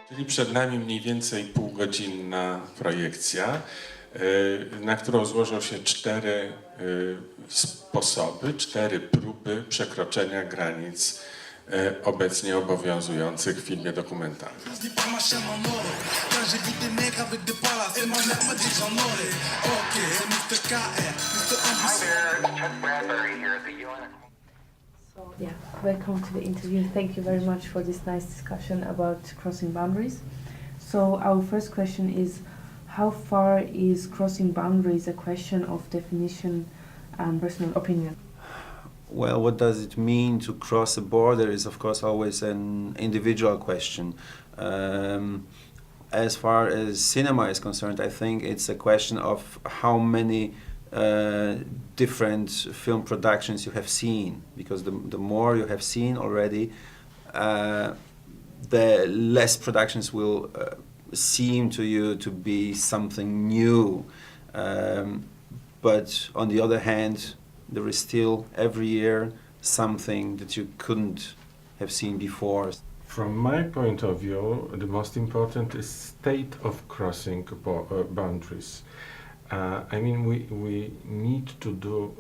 Czyli przed nami mniej więcej półgodzinna projekcja, na którą złożą się 4 sposoby, 4 próby przekroczenia granic obecnie obowiązujących w filmie dokumentalnym. Yeah, welcome to the interview. Thank you very much for this nice discussion about crossing boundaries. So our first question is, how far is crossing boundaries a question of definition and personal opinion? Well, what does it mean to cross a border is, of course, always an individual question. As far as cinema is concerned, I think it's a question of how many different film productions you have seen, because the more you have seen already, the less productions will seem to you to be something new. But on the other hand, there is still every year something that you couldn't have seen before. From my point of view, the most important is state of crossing boundaries. I mean, we need to do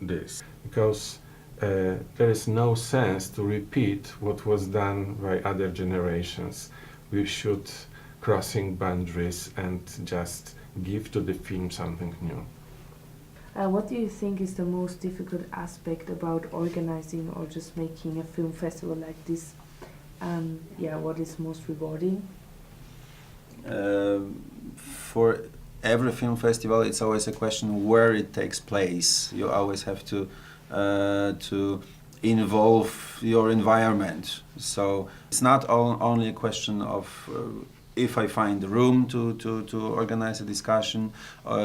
this because there is no sense to repeat what was done by other generations. We should crossing boundaries and just give to the film something new. What do you think is the most difficult aspect about organizing or just making a film festival like this? What is most rewarding? For every film festival, it's always a question where it takes place. You always have to involve your environment. So it's not only a question of if I find the room to organize a discussion,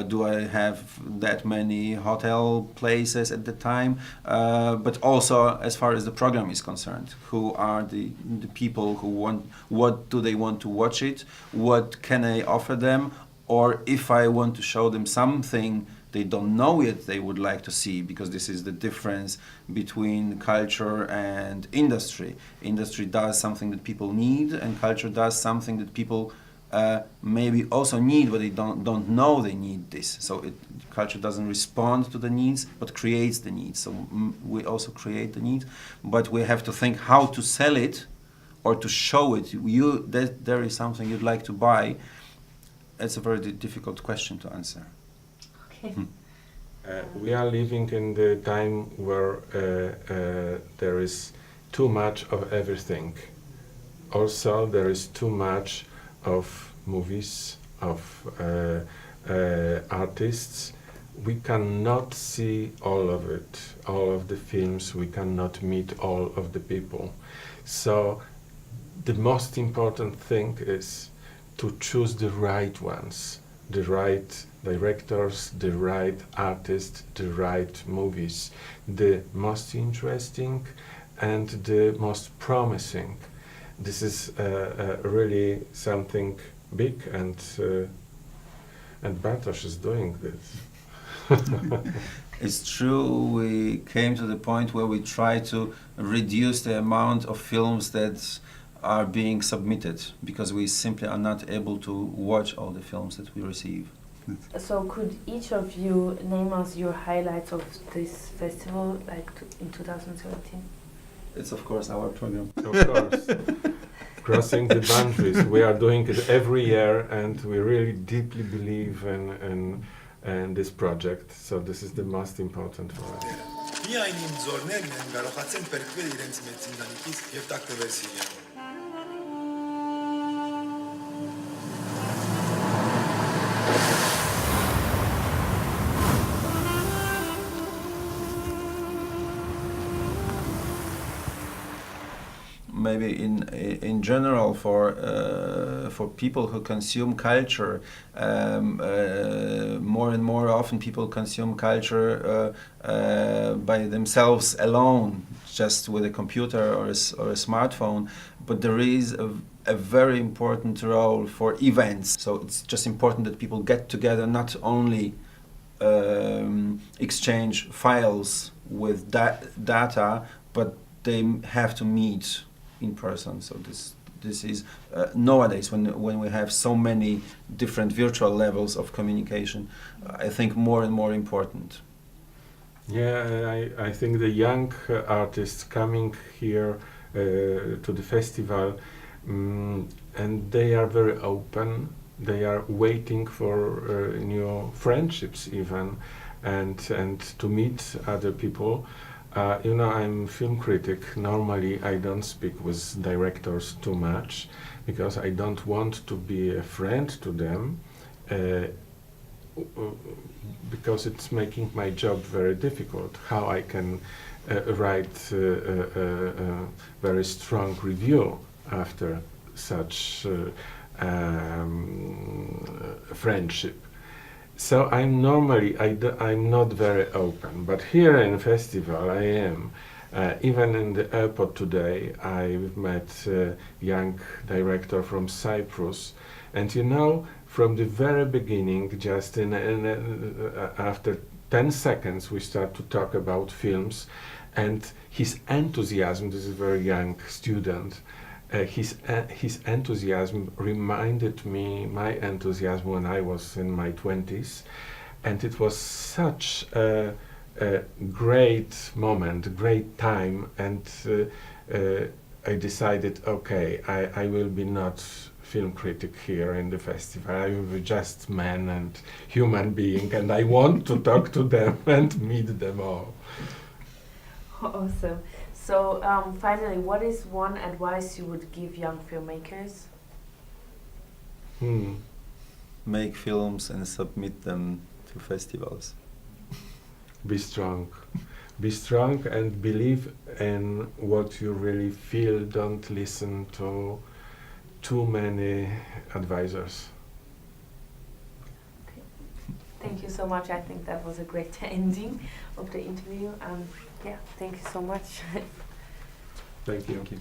do I have that many hotel places at the time, but also as far as the program is concerned, who are the people who want, what do they want to watch it, what can I offer them, or if I want to show them something they don't know yet they would like to see, because this is the difference between culture and industry. Industry does something that people need, and culture does something that people maybe also need, but they don't know they need this. So culture doesn't respond to the needs, but creates the needs. So we also create the needs, but we have to think how to sell it or to show it. That there is something you'd like to buy. It's a very difficult question to answer. Okay. We are living in the time where there is too much of everything. Also, there is too much of movies, of artists. We cannot see all of it, all of the films. We cannot meet all of the people. So the most important thing is to choose the right ones, the right directors, the right artists, the right movies, the most interesting and the most promising. This is really something big, and Bartosz is doing this. It's true, we came to the point where we try to reduce the amount of films that are being submitted, because we simply are not able to watch all the films that we receive. So could each of you name us your highlights of this festival, like in 2017? It's of course our program. Of course. Crossing the boundaries. We are doing it every year, and we really deeply believe in this project. So this is the most important for us. Maybe in general for people who consume culture, more and more often people consume culture by themselves alone, just with a computer or a smartphone. But there is a very important role for events. So it's just important that people get together, not only exchange files with data, but they have to meet in person. So This is nowadays when we have so many different virtual levels of communication, I think more and more important. Yeah, I think the young artists coming here to the festival, and they are very open. They are waiting for new friendships even, and to meet other people. You know, I'm film critic. Normally, I don't speak with directors too much because I don't want to be a friend to them. Because it's making my job very difficult. How I can write a very strong review after such friendship. So I'm normally, I'm not very open, but here in festival I am. Even in the airport today, I've met a young director from Cyprus, and you know, from the very beginning, just after 10 seconds, we start to talk about films, and his enthusiasm, this is a very young student, his enthusiasm reminded me my enthusiasm when I was in my 20s, and it was such a great moment, great time, and I decided, okay, I will be not film critic here in the festival. I will be just man and human being, and I want to talk to them and meet them all. Awesome. So finally, what is one advice you would give young filmmakers? Make films and submit them to festivals. Be strong. Be strong and believe in what you really feel. Don't listen to too many advisors. Okay. Thank you so much. I think that was a great ending of the interview. Yeah, thank you so much. Thank you. Thank you.